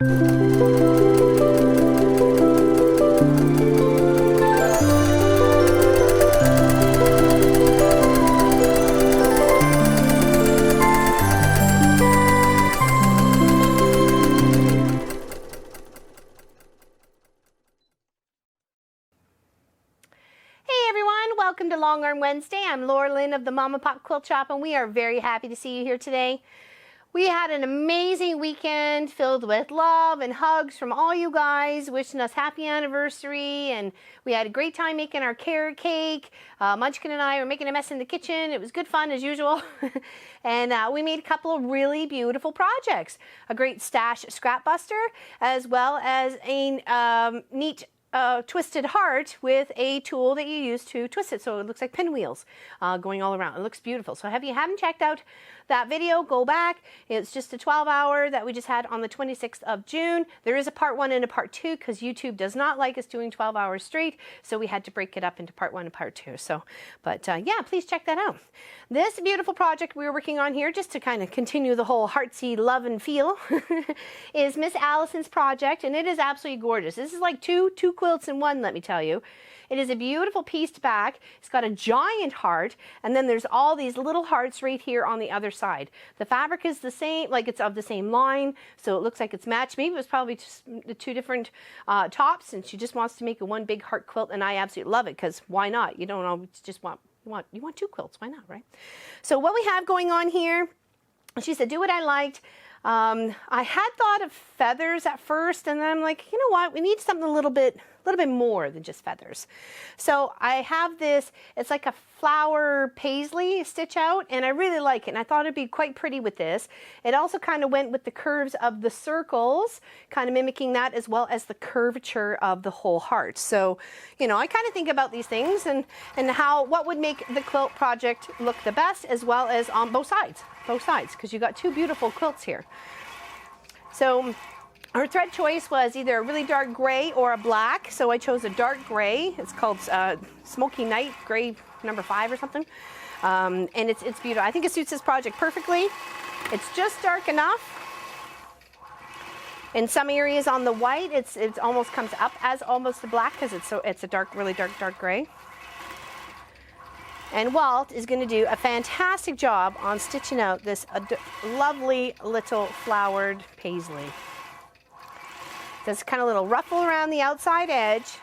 Welcome to Long Arm Wednesday. I'm Laura Lynn of the Mama Pop Quilt Shop, and we are very happy to see you here today. We had an amazing weekend filled with love and hugs from all you guys wishing us happy anniversary, and we had a great time making our carrot cake. Munchkin and I were making a mess in the kitchen. It was good fun as usual. And we made a couple of really beautiful projects. A great stash scrap buster, as well as a neat twisted heart with a tool that you use to twist it so it looks like pinwheels going all around. It looks beautiful. So if you haven't checked out that video, go back. It's just a 12-hour that we just had on the 26th of June. There is a part 1 and a part 2 because YouTube does not like us doing 12 hours straight, so we had to break it up into part 1 and part 2. So, but yeah, please check that out. This beautiful project we were working on here, just to kind of continue the whole heartsy love and feel, is Miss Allison's project, and it is absolutely gorgeous. This is like two quilts in one, let me tell you. It is a beautiful pieced back. It's got a giant heart, and then there's all these little hearts right here on the other side. The fabric is the same, like it's of the same line, so it looks like it's matched. Maybe it was probably just the two different tops, and she just wants to make a one big heart quilt, and I absolutely love it, because why not? You don't know, just want two quilts, why not, right? So what we have going on here, she said, do what I liked. I had thought of feathers at first, and then I'm like, you know what, we need something a little bit more than just feathers. So I have this, it's like a flower paisley stitch out, and I really like it, and I thought it'd be quite pretty with this. It also kind of went with the curves of the circles, kind of mimicking that, as well as the curvature of the whole heart. So, you know, I kind of think about these things and what would make the quilt project look the best, as well as on both sides, because you got two beautiful quilts here. So her thread choice was either a really dark gray or a black, so I chose a dark gray. It's called Smoky Night Gray number 5 or something, and it's beautiful. I think it suits this project perfectly. It's just dark enough. In some areas on the white, it almost comes up as almost a black, because it's a really dark gray. And Walt is going to do a fantastic job on stitching out this lovely little flowered paisley. Does kind of a little ruffle around the outside edge,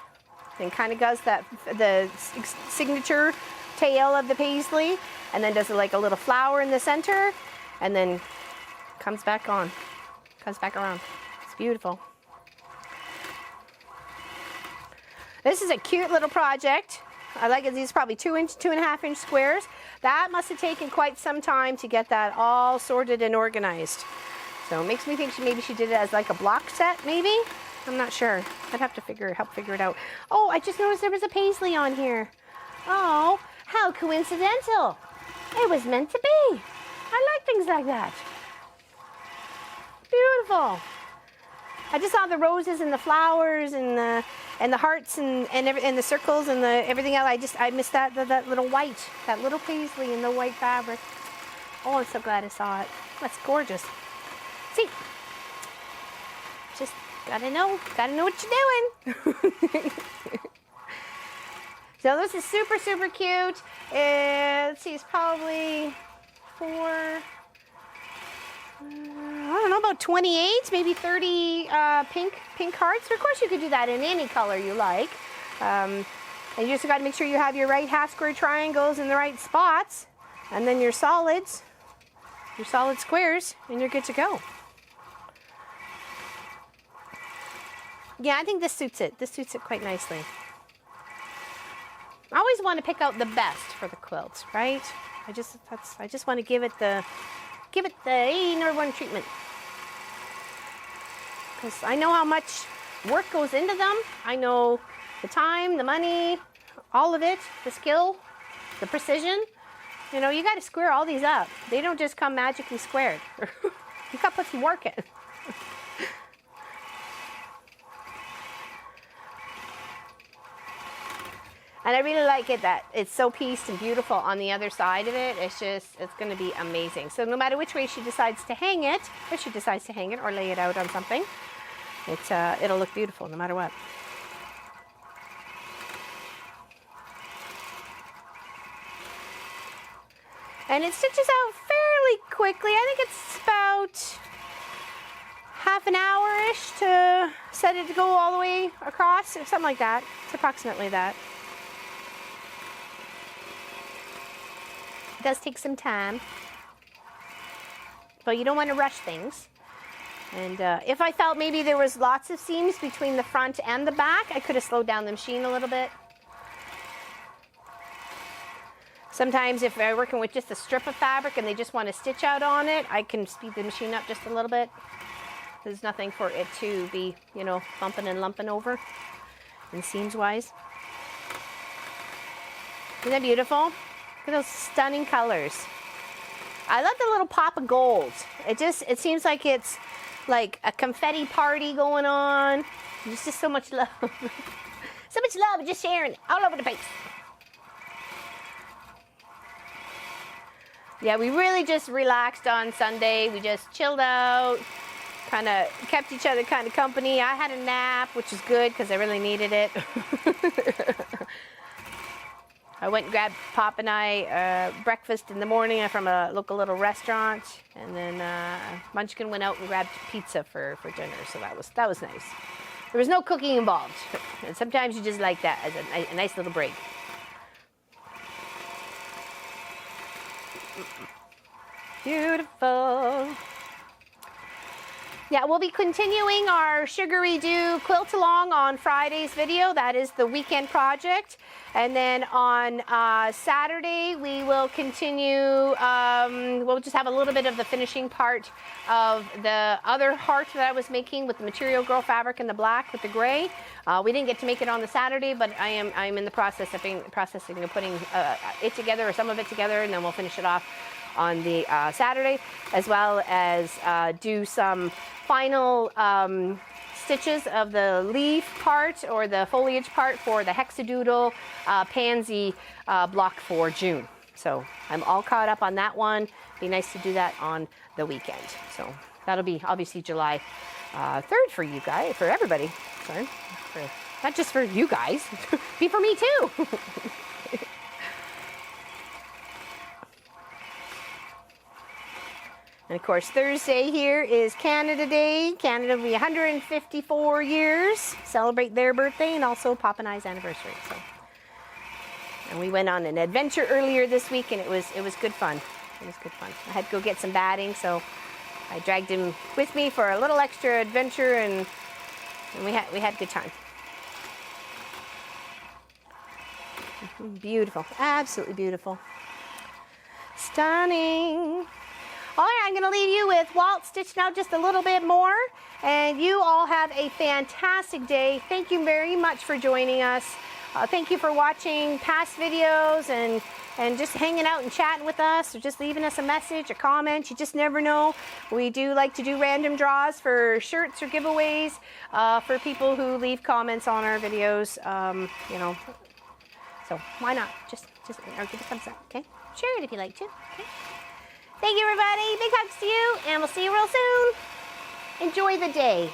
then kind of does the signature tail of the paisley, and then does like a little flower in the center, and then comes back around. It's beautiful. This is a cute little project. I like it. These are probably 2.5 inch squares. That must have taken quite some time to get that all sorted and organized. So it makes me think maybe she did it as like a block set, maybe? I'm not sure. I'd have to help figure it out. Oh, I just noticed there was a paisley on here. Oh, how coincidental. It was meant to be. I like things like that. Beautiful. I just saw the roses and the flowers and the hearts and the circles and everything else. I missed that little white, that little paisley in the white fabric. Oh, I'm so glad I saw it. That's gorgeous. See, just gotta know what you're doing. So this is super cute. Let's see, it's probably I don't know, about 28, maybe 30 pink hearts. Of course, you could do that in any color you like. And you just got to make sure you have your right half square triangles in the right spots, and then your solid squares, and you're good to go. Yeah, I think this suits it. This suits it quite nicely. I always want to pick out the best for the quilt, right? I just want to give it the #1 treatment, because I know how much work goes into them. I know the time, the money, all of it, the skill, the precision. You know, you got to square all these up. They don't just come magically squared. You got to put some work in. And I really like it that it's so pieced and beautiful on the other side of it. It's going to be amazing. So no matter which way she decides to hang it, if she decides to hang it or lay it out on something, It'll look beautiful no matter what. And it stitches out fairly quickly. I think it's about half an hour-ish to set it to go all the way across, or something like that. It's approximately that. It does take some time, but you don't want to rush things. And if I felt maybe there was lots of seams between the front and the back, I could have slowed down the machine a little bit. Sometimes if I'm working with just a strip of fabric and they just want to stitch out on it, I can speed the machine up just a little bit. There's nothing for it to be, you know, bumping and lumping over and seams wise. Isn't that beautiful? Look at those stunning colors. I love the little pop of gold. It seems like it's like a confetti party going on. There's just so much love. So much love, just sharing all over the place. Yeah, we really just relaxed on Sunday. We just chilled out, kind of kept each other kind of company. I had a nap, which is good because I really needed it. I went and grabbed Pop and I breakfast in the morning from a local little restaurant, and then Munchkin went out and grabbed pizza for dinner. So that was nice. There was no cooking involved, and sometimes you just like that as a nice little break. Beautiful. Yeah, we'll be continuing our Sugary Dew quilt along on Friday's video. That is the weekend project. And then on Saturday, we will continue, we'll just have a little bit of the finishing part of the other heart that I was making with the Material Girl fabric and the black with the gray. We didn't get to make it on the Saturday, but I'm in the process of putting it together, or some of it together, and then we'll finish it off on the Saturday, as well as do some final stitches of the leaf part or the foliage part for the hexadoodle pansy block for June. So I'm all caught up on that one. Be nice to do that on the weekend. So that'll be obviously July 3rd for you guys, for everybody. Sorry, not just for you guys, be for me too. And of course, Thursday here is Canada Day. Canada will be 154 years, celebrate their birthday, and also Pop and I's anniversary. So, and we went on an adventure earlier this week, and it was good fun. It was good fun. I had to go get some batting, so I dragged him with me for a little extra adventure, and we had a good time. Beautiful, absolutely beautiful, stunning. All right, I'm going to leave you with Walt stitching out just a little bit more, and you all have a fantastic day. Thank you very much for joining us. Thank you for watching past videos and just hanging out and chatting with us, or just leaving us a message, a comment. You just never know. We do like to do random draws for shirts or giveaways for people who leave comments on our videos. You know, so why not? Just or give a thumbs up, okay? Share it if you like to. Okay? Thank you, everybody. Big hugs to you, and we'll see you real soon. Enjoy the day.